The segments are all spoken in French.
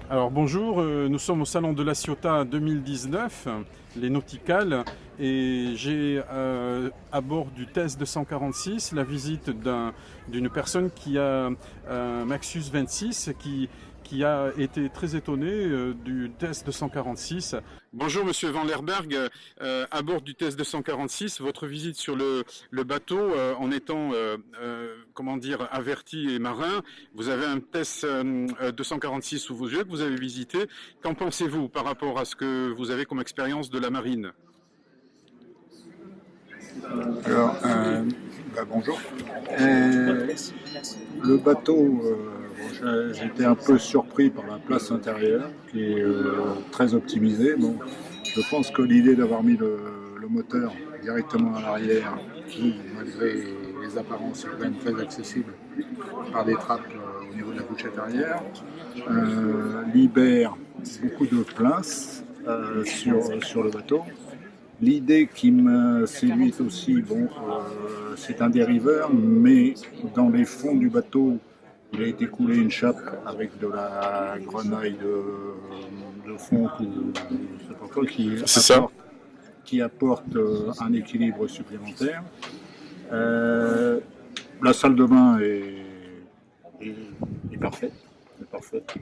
Alors bonjour, nous sommes au Salon de la Ciotat 2019, les Nauticales, et j'ai à bord du TES 246 la visite d'une personne qui a un Maxus 26 qui a été très étonné du TES 246. Bonjour Monsieur Van Lerberg, à bord du TES 246, votre visite sur le bateau en étant comment dire, averti et marin, vous avez un TES 246 sous vos yeux que vous avez visité. Qu'en pensez-vous par rapport à ce que vous avez comme expérience de la marine? Alors, bonjour. Euh, le bateau, j'étais un peu surpris par la place intérieure, qui est très optimisée. Bon, je pense que l'idée d'avoir mis le moteur directement à l'arrière, qui, malgré les apparences, est quand même très accessible par des trappes au niveau de la bouchette arrière, libère beaucoup de place sur le bateau. L'idée qui me séduit aussi, c'est un dériveur, mais dans les fonds du bateau, il a été coulé une chape avec de la grenaille de fond ou je sais pas quoi, C'est ça. qui apporte un équilibre supplémentaire. Euh, la salle de bain est, est parfaite. Est parfaite.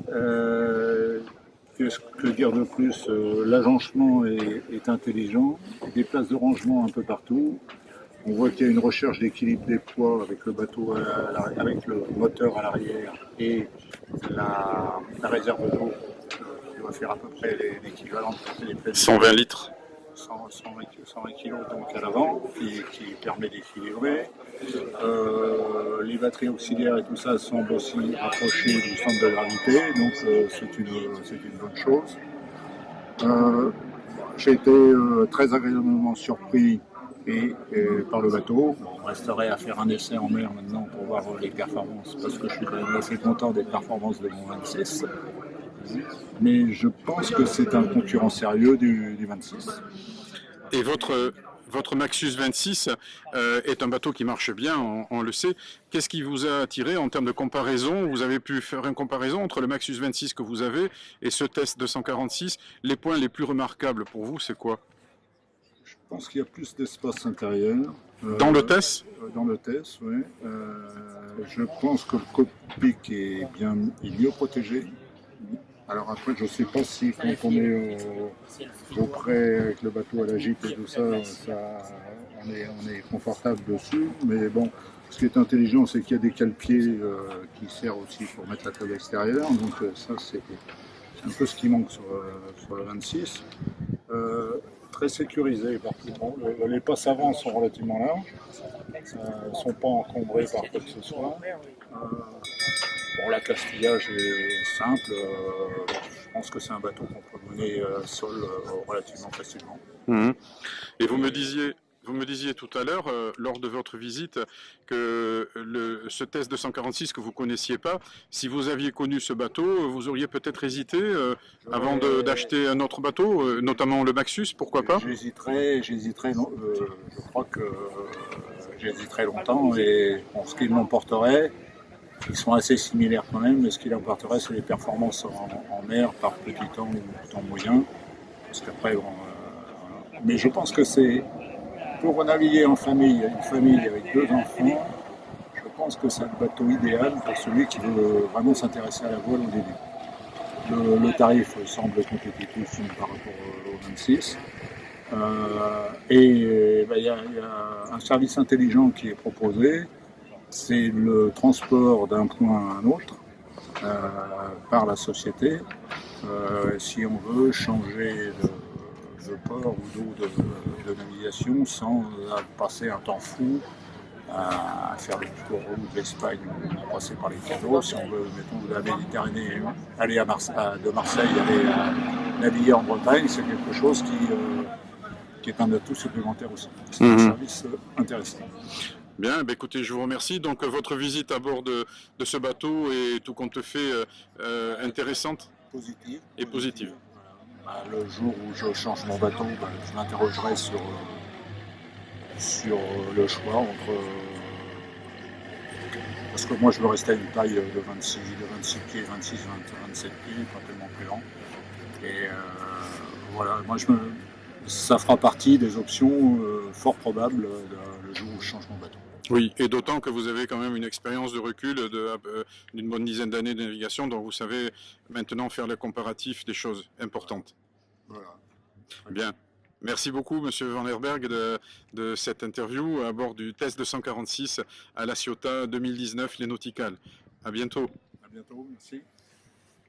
Euh, que dire de plus? L'agencement est intelligent, des places de rangement un peu partout. On voit qu'il y a une recherche d'équilibre des poids avec le bateau, avec le moteur à l'arrière et la réserve d'eau qui doit faire à peu près l'équivalent des places 120 litres. 120 kg donc à l'avant, qui permet d'équilibrer. Les batteries auxiliaires et tout ça semblent aussi rapprochées du centre de gravité, donc c'est une bonne chose. J'ai été très agréablement surpris par le bateau. On resterait à faire un essai en mer maintenant pour voir les performances, parce que je suis quand même assez content des performances de mon 26. Mais je pense que c'est un concurrent sérieux du 26. Et votre Maxus 26 est un bateau qui marche bien, on le sait. Qu'est-ce qui vous a attiré en termes de comparaison? Vous avez pu faire une comparaison entre le Maxus 26 que vous avez et ce test 246. Les points les plus remarquables pour vous, c'est quoi? Je pense qu'il y a plus d'espace intérieur. Dans le test? Dans le test, oui. Je pense que le cockpit est mieux protégé. Alors après, je ne sais pas si quand on est au près avec le bateau à la gîte et tout ça, on est confortable dessus. Mais bon, ce qui est intelligent, c'est qu'il y a des cale-pieds qui servent aussi pour mettre la table extérieure. Donc ça, c'est un peu ce qui manque sur le 26. Très sécurisé partout. Bon, les passes avant sont relativement larges, ne sont pas encombrés par quoi que ce soit. Bon, l'accastillage est simple. Je pense que c'est un bateau qu'on peut mener seul relativement facilement. Mmh. Et vous me disiez tout à l'heure, lors de votre visite, que ce test 246 que vous ne connaissiez pas, si vous aviez connu ce bateau, vous auriez peut-être hésité avant d'acheter un autre bateau, notamment le Maxus, pourquoi pas? J'hésiterais, je crois que j'hésiterais longtemps et bon, ce qui l'emporterait, ils sont assez similaires quand même, mais ce qui l'emporterait, c'est les performances en mer par petit temps ou temps moyen. Parce qu'après, mais je pense que c'est pour naviguer en famille, une famille avec deux enfants, je pense que c'est le bateau idéal pour celui qui veut vraiment s'intéresser à la voile au début. Le tarif semble compétitif par rapport au 26. Il y a un service intelligent qui est proposé, c'est le transport d'un point à un autre par la société. Si on veut changer de port ou d'eau de navigation sans passer un temps fou à faire le tour de l'Espagne ou passer par les canaux. Si on veut, mettons, de la Méditerranée, aller de Marseille, aller naviguer en Bretagne, c'est quelque chose qui est un atout supplémentaire aussi. C'est un service intéressant. Bien, bah écoutez, je vous remercie. Donc votre visite à bord de ce bateau est tout compte fait intéressante et positive. Voilà. Le jour où je change mon bateau, je m'interrogerai sur le choix entre Parce que moi, je veux rester à une taille de 26 pieds, 26, 27 pieds, pas tellement plus lent. Et voilà, ça fera partie des options fort probables le jour où je change mon bateau. Oui, et d'autant que vous avez quand même une expérience de recul d'une bonne dizaine d'années de navigation, donc vous savez maintenant faire le comparatif des choses importantes. Voilà. Bien. Merci beaucoup, Monsieur Van Herberg, de cette interview à bord du TES 246 à La Ciotat 2019, les Nauticales. À bientôt. À bientôt, merci.